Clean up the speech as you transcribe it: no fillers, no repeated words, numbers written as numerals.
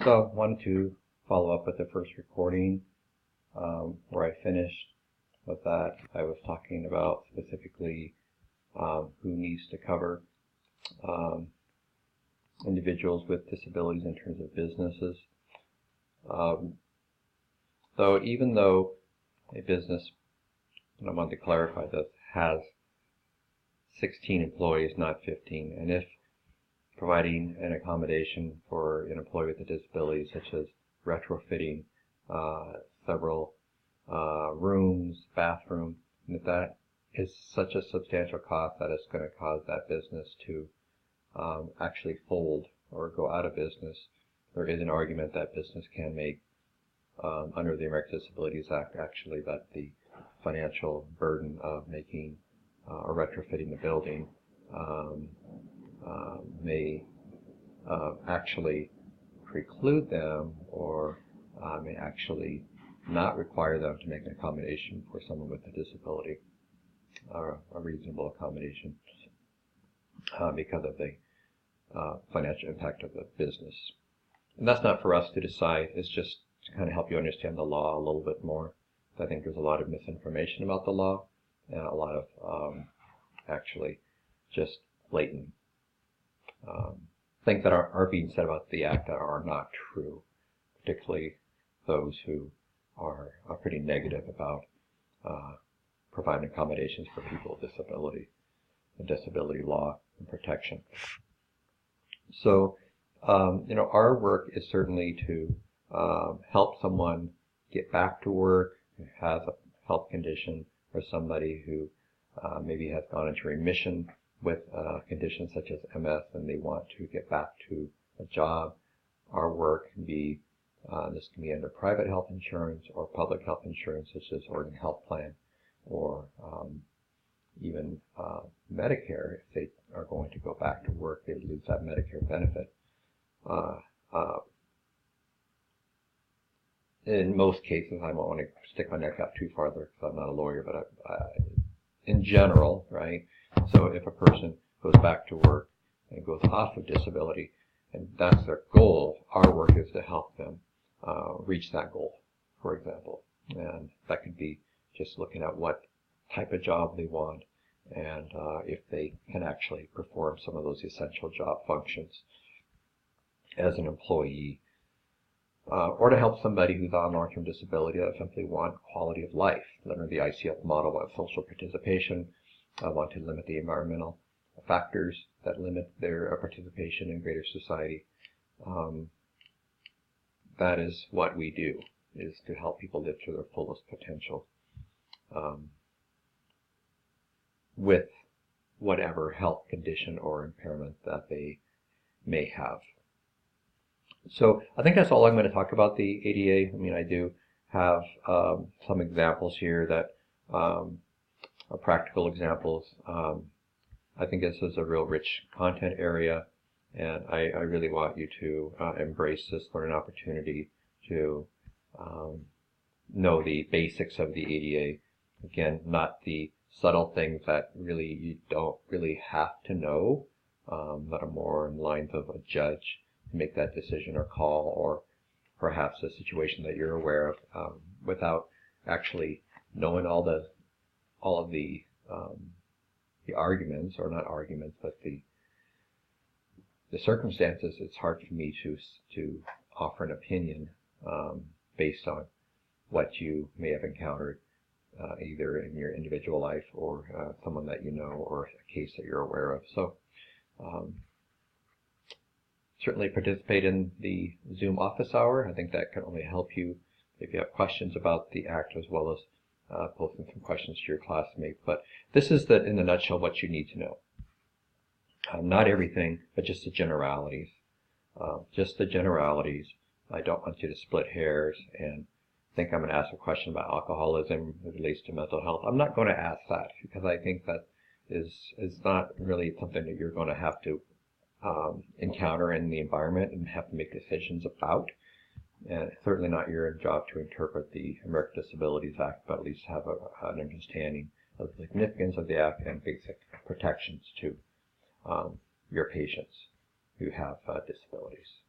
So I wanted to follow up with the first recording where I finished with that. I was talking about specifically who needs to cover individuals with disabilities in terms of businesses. So even though a business, and I want to clarify this, has 16 employees, not 15, and if providing an accommodation for an employee with a disability, such as retrofitting several rooms, bathroom, and if that is such a substantial cost that it's going to cause that business to actually fold or go out of business, there is an argument that business can make under the Americans with Disabilities Act, actually, that the financial burden of making or retrofitting the building may actually preclude them or may actually not require them to make an accommodation for someone with a disability, or a reasonable accommodation, because of the financial impact of the business. And that's not for us to decide, it's just to kind of help you understand the law a little bit more. I think there's a lot of misinformation about the law and a lot of actually just blatant things that are being said about the Act that are not true, particularly those who are pretty negative about providing accommodations for people with disability, and disability law and protection. So, our work is certainly to help someone get back to work who has a health condition, or somebody who maybe has gone into remission with conditions such as MS and they want to get back to a job. Our work can be, this can be under private health insurance or public health insurance, such as Oregon Health Plan, or even Medicare. If they are going to go back to work, they lose that Medicare benefit. In most cases, I don't want to stick my neck out too farther because I'm not a lawyer, but in general, right? So if a person goes back to work and goes off of disability, and that's their goal, our work is to help them reach that goal, for example. And that could be just looking at what type of job they want, and if they can actually perform some of those essential job functions as an employee. Or to help somebody who's on long-term disability that simply want quality of life, under the ICF model of social participation, want to limit the environmental factors that limit their participation in greater society. That is what we do, is to help people live to their fullest potential with whatever health condition or impairment that they may have. So I think that's all I'm going to talk about the ADA. I mean, I do have some examples here that are practical examples. I think this is a real rich content area, and I really want you to embrace this learning opportunity to know the basics of the ADA. Again, not the subtle things that really you don't really have to know, that are more in lines of a judge to make that decision or call, or perhaps a situation that you're aware of, without actually knowing all of the arguments, or not arguments, but the circumstances. It's hard for me to offer an opinion based on what you may have encountered either in your individual life or someone that you know, or a case that you're aware of. So certainly participate in the Zoom office hour. I think that can only help you if you have questions about the Act, as well as posting some questions to your classmates. But this is, in a nutshell, what you need to know. Not everything, but just the generalities. Just the generalities. I don't want you to split hairs and think I'm going to ask a question about alcoholism that relates to mental health. I'm not going to ask that, because I think that is not really something that you're going to have to encounter in the environment and have to make decisions about. And it's certainly not your job to interpret the American Disabilities Act, but at least have an understanding of the significance of the Act and basic protections to your patients who have disabilities.